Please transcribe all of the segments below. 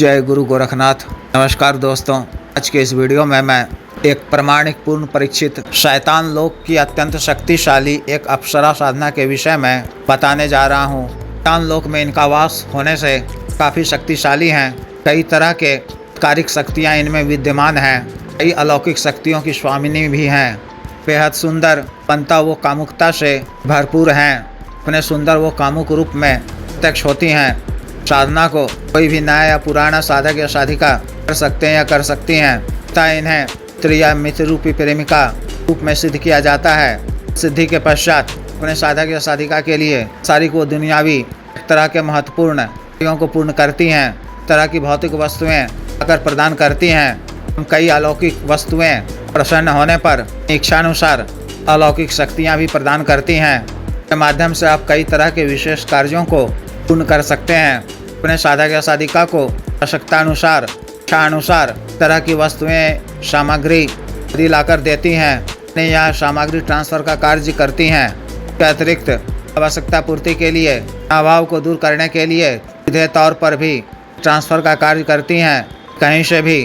जय गुरु गोरखनाथ। नमस्कार दोस्तों, आज के इस वीडियो में मैं एक प्रमाणिक पूर्ण परीक्षित शैतान लोक की अत्यंत शक्तिशाली एक अप्सरा साधना के विषय में बताने जा रहा हूँ। शैतान लोक में इनका वास होने से काफ़ी शक्तिशाली हैं। कई तरह के कारिक शक्तियाँ इनमें विद्यमान हैं। कई अलौकिक शक्तियों की स्वामिनी भी हैं। बेहद सुंदर बनता वो कामुकता से भरपूर हैं। अपने सुंदर वो कामुक रूप में प्रत्यक्ष होती हैं। साधना को कोई भी नया या पुराना साधक या साधिका कर सकते हैं या कर सकती हैं तथा इन्हें मित्र या मित्र रूपी प्रेमिका रूप में सिद्ध किया जाता है। सिद्धि के पश्चात अपने साधक या साधिका के लिए सारी को दुनियावी एक तरह के महत्वपूर्ण कार्यों को पूर्ण करती हैं। तरह की भौतिक वस्तुएं अगर प्रदान करती हैं। कई अलौकिक वस्तुएं प्रसन्न होने पर इच्छानुसार अलौकिक शक्तियाँ भी प्रदान करती हैं। के माध्यम से आप कई तरह के विशेष कार्यों को पूर्ण कर सकते हैं। अपने साधक या साधिका को आवश्यकतानुसार इच्छानुसार तरह की वस्तुएं सामग्री आदि लाकर देती हैं। अपने यहाँ सामग्री ट्रांसफ़र का कार्य करती हैं। इसके अतिरिक्त आवश्यकता पूर्ति के लिए अभाव को दूर करने के लिए सीधे तौर पर भी ट्रांसफ़र का कार्य करती हैं। कहीं से भी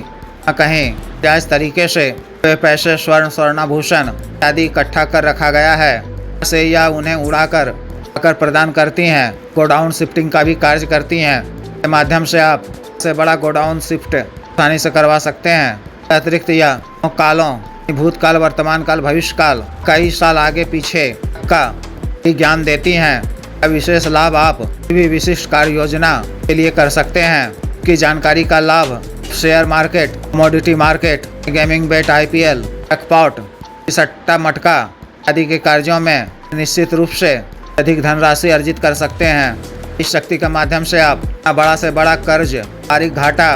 कहीं जायज़ तरीके से वे पैसे स्वर्णाभूषण आदि इकट्ठा कर रखा गया है से या उन्हें उड़ाकर प्रदान करती हैं। गोडाउन शिफ्टिंग का भी कार्य करती हैं। के माध्यम से आप से बड़ा गोडाउन शिफ्ट आसानी से करवा सकते हैं। अतिरिक्त यह कालों भूतकाल, वर्तमान काल, भविष्य काल कई साल आगे पीछे का भी ज्ञान देती हैं। यह विशेष लाभ आप भी विशिष्ट कार्य योजना के लिए कर सकते हैं। की जानकारी का लाभ share market, commodity market, gaming bet, IPL, jackpot, सट्टा मटका आदि के कार्यों में निश्चित रूप से अधिक धनराशि अर्जित कर सकते हैं। इस शक्ति के माध्यम से आप बड़ा से बड़ा कर्ज, आर्थिक घाटा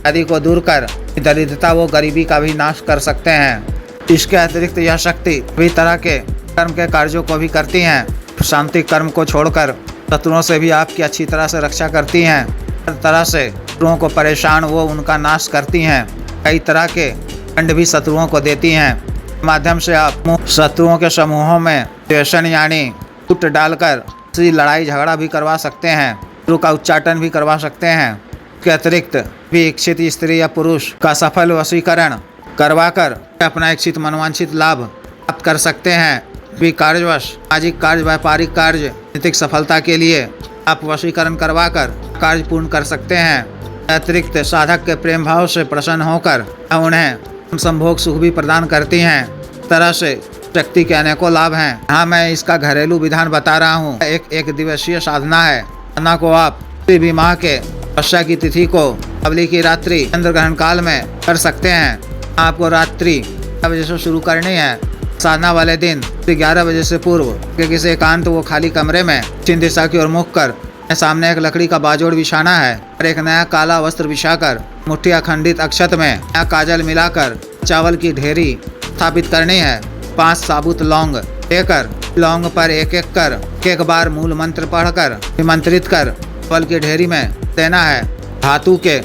आदि को दूर कर दरिद्रता व गरीबी का भी नाश कर सकते हैं। इसके अतिरिक्त यह शक्ति सभी तरह के कर्म के कार्यों को भी करती हैं। शांति कर्म को छोड़कर शत्रुओं से भी आपकी अच्छी तरह से रक्षा करती हैं। हर तरह से शत्रुओं को परेशान वो उनका नाश करती हैं। कई तरह के दंड भी शत्रुओं को देती हैं। माध्यम से आप शत्रुओं के समूहों में द्वेषण यानी फूट डालकर लड़ाई झगड़ा भी करवा सकते हैं। शत्रु का उच्चाटन भी करवा सकते हैं। इसके अतिरिक्त भी इच्छित स्त्री या पुरुष का सफल वशीकरण करवाकर अपना इच्छित मनोवांछित लाभ प्राप्त कर सकते हैं। भी कार्यवश सामाजिक कार्य, व्यापारिक कार्य, नैतिक सफलता के लिए आप वशीकरण करवाकर कार्य पूर्ण कर सकते हैं। अतिरिक्त साधक के प्रेम भाव से प्रसन्न होकर उन्हें संभोग सुख भी प्रदान करती हैं। इस तरह से शक्ति के अनेकों लाभ हैं। यहाँ मैं इसका घरेलू विधान बता रहा हूँ। एक दिवसीय साधना है। साधना को आप किसी भी माह के वर्षा की तिथि को दीपावली की रात्रि चंद्र ग्रहण काल में कर सकते हैं। आपको रात्रि 11 बजे से शुरू करनी है। साधना वाले दिन 11 बजे से पूर्व किसी एकांत वो खाली कमरे में पश्चिम दिशा की ओर मुख कर सामने एक लकड़ी का बाजोड़ बिछाना है और एक नया काला वस्त्र बिछाकर मुट्ठी अखंडित अक्षत में नया काजल मिलाकर चावल की ढेरी स्थापित करनी है। 5 साबुत लौंग लेकर लौंग पर एक बार मूल मंत्र पढ़कर निमंत्रित कर चावल की ढेरी में देना है। धातु के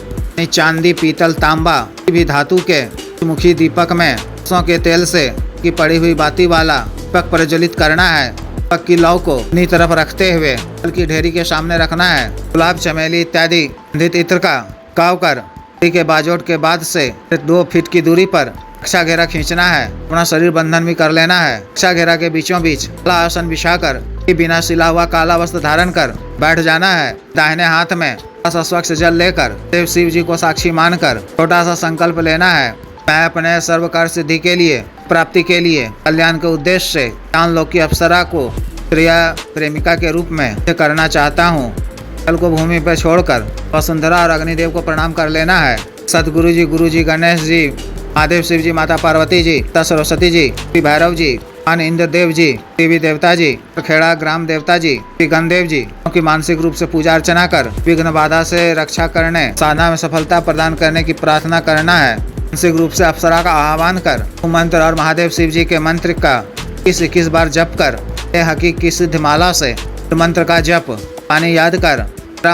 चांदी, पीतल, तांबा भी धातु के मुखी दीपक में सरसों के तेल से की पड़ी हुई बाती वाला दीपक प्रज्वलित करना है। दीपक की लौ को अपनी तरफ रखते हुए चावल की ढेरी के सामने रखना है। गुलाब, चमेली इत्यादि गंधित इत्र का छिड़काव कर के बाजोट के बाद से 2 फीट की दूरी पर रक्षा घेरा खींचना है। अपना शरीर बंधन भी कर लेना है। रक्षा घेरा के बीचों बीच काला आसन बिछाकर बिना सिला हुआ काला वस्त्र धारण कर बैठ जाना है। दाहिने हाथ में स्वच्छ जल लेकर देव शिव जी को साक्षी मानकर छोटा सा संकल्प लेना है। मैं अपने सर्व कार्य सिद्धि के लिए, प्राप्ति के लिए, कल्याण के उद्देश्य से शैतान लोक की अप्सरा को प्रिया प्रेमिका के रूप में करना चाहता हूँ। जल को भूमि पर छोड़कर वसुंधरा और अग्निदेव को प्रणाम कर लेना है। सदगुरु जी, गुरु जी, गणेश जी, महादेव, शिव जी, माता पार्वती जी, माता सरस्वती जी, श्री भैरव जी, मान इंद्र देव जी, देवी देवता जी, खेड़ा ग्राम देवता जी, श्री गणदेव जी की मानसिक रूप से पूजा अर्चना कर विघ्न बाधा से रक्षा करने, साधना में सफलता प्रदान करने की प्रार्थना करना है। मानसिक रूप से अप्सरा का आह्वान कर मंत्र और महादेव शिव जी के मंत्र का 21 बार जप कर हकीक की सिद्ध माला से मंत्र का जप पानी याद कर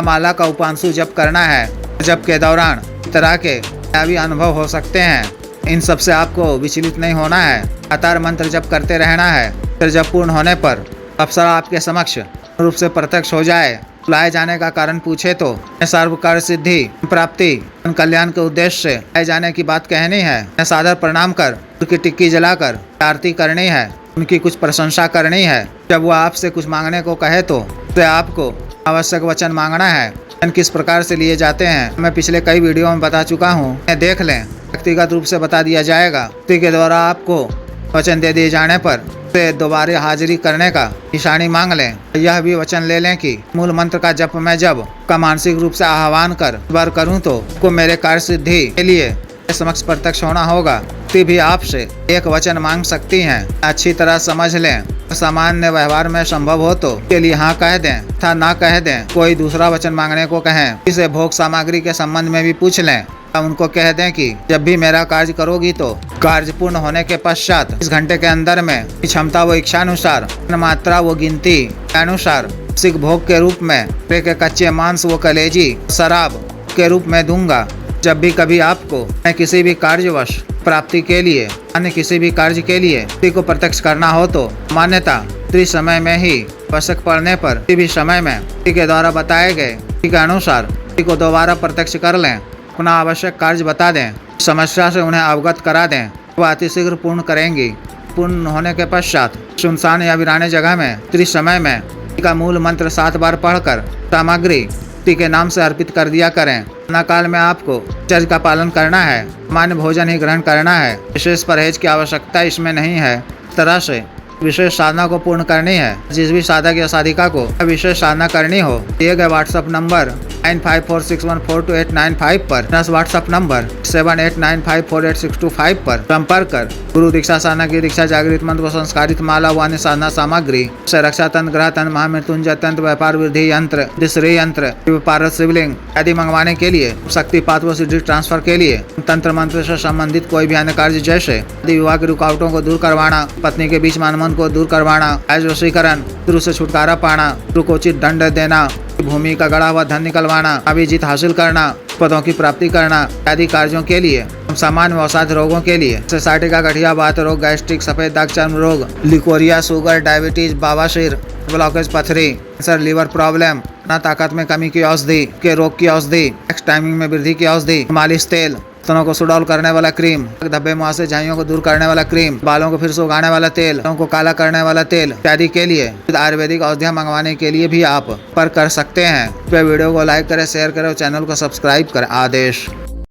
माला का उपांशु जप करना है। जप के दौरान तरह के भी अनुभव हो सकते हैं। इन सब से आपको विचलित नहीं होना है। लगातार मंत्र जप करते रहना है। फिर जप पूर्ण होने पर अप्सरा आपके समक्ष रूप से प्रत्यक्ष हो जाए। लाए जाने का कारण पूछे तो सर्व कार्य सिद्धि प्राप्ति कल्याण के उद्देश्य से लाए जाने की बात कहनी है। सादर प्रणाम कर उनकी टिक्की जलाकर आरती करनी है, उनकी कुछ प्रशंसा करनी है। जब वो आपसे कुछ मांगने को कहे तो आपको आवश्यक वचन मांगना है। किस प्रकार से लिए जाते हैं मैं पिछले कई वीडियो में बता चुका हूँ, देख लें। व्यक्तिगत रूप से बता दिया जाएगा। व्यक्ति के द्वारा आपको वचन दे दिए जाने पर दोबारा हाजिरी करने का निशानी मांग लें। यह भी वचन ले लें कि मूल मंत्र का जप मैं जब का मानसिक रूप से आह्वान कर बार करूं तो को मेरे कार्य सिद्धि के लिए समक्ष प्रत्यक्ष होना होगा। ती भी आपसे एक वचन मांग सकती हैं। अच्छी तरह समझ लें। सामान्य व्यवहार में संभव हो तो के लिए हाँ कह दें तथा ना कह दें। कोई दूसरा वचन मांगने को कहें, इसे भोग सामग्री के संबंध में भी पूछ लें। उनको कह दें कि जब भी मेरा कार्य करोगी तो कार्य पूर्ण होने के पश्चात इस घंटे के अंदर में क्षमता व इच्छा अनुसार मात्रा व गिनती अनुसार सिख भोग के रूप में के कच्चे मांस व कलेजी शराब के रूप में दूंगा। जब भी कभी आपको मैं किसी भी कार्यवश प्राप्ति के लिए अन्य किसी भी कार्य के लिए किसी को प्रत्यक्ष करना हो तो मान्यता समय में ही आवश्यक पड़ने पर किसी भी समय में किसी के द्वारा बताए गए के अनुसार किसी को दोबारा प्रत्यक्ष कर लें। अपना आवश्यक कार्य बता दें, समस्या से उन्हें अवगत करा दें। वो अतिशीघ्र पूर्ण करेंगी। पूर्ण होने के पश्चात सुनसान या वीराने जगह में समय में का मूल मंत्र 7 बार पढ़कर सामग्री के नाम से अर्पित कर दिया करें। काल में आपको चर्च का पालन करना है, मान्य भोजन ही ग्रहण करना है। विशेष परहेज की आवश्यकता इसमें नहीं है। इस तरह से विशेष साधना को पूर्ण करनी है। जिस भी साधक या साधिका को विशेष साधना करनी हो दिए गए व्हाट्सएप नंबर 9546142895 पर व्हाट्सएप नंबर 78954862 पर संपर्क कर गुरु दीक्षा साधना की दीक्षा जागृत मंत्र व संस्कारित माला व अन्य साधना सामग्री से रक्षा तंत्र ग्रह तंत्र महामृत्युंजय तंत्र व्यापार वृद्धि यंत्र दिश्री यंत्र पारस शिवलिंग आदि मंगवाने के लिए शक्तिपात व सिद्धि ट्रांसफर के लिए तंत्र मंत्र से संबंधित कोई भी अन्य कार्य जैसे विवाह की रुकावटों को दूर करवाना, पत्नी के बीच मनमन को दूर करवाना, आज वशीकरण, गुरु से छुटकारा पाना, गुरु को उचित दंड देना, भूमि का गड़ा हुआ धन निकलवाना, अभिजीत हासिल करना, पदों की प्राप्ति करना आदि कार्यों के लिए सामान्य अवसाद रोगों के लिए सोसाइटी का गठिया बात रोग, गैस्ट्रिक, सफेद दाग चर्म रोग, लिकोरिया, शुगर, डायबिटीज, बवासीर, ब्लॉकेज, पथरी, कैंसर, लीवर प्रॉब्लम, ना ताकत में कमी की औषधि के रोग की औषधि, नेक्स्ट टाइमिंग में वृद्धि की औषधि, मालिश तेल, स्तनों को सुडौल करने वाला क्रीम, धब्बे मुहासे झाइयों को दूर करने वाला क्रीम, बालों को फिर से उगाने वाला तेल, बालों को काला करने वाला तेल इत्यादि के लिए आयुर्वेदिक औषधियाँ मंगवाने के लिए भी आप पर कर सकते हैं। वीडियो को लाइक करें, शेयर करें और चैनल को सब्सक्राइब करें। आदेश।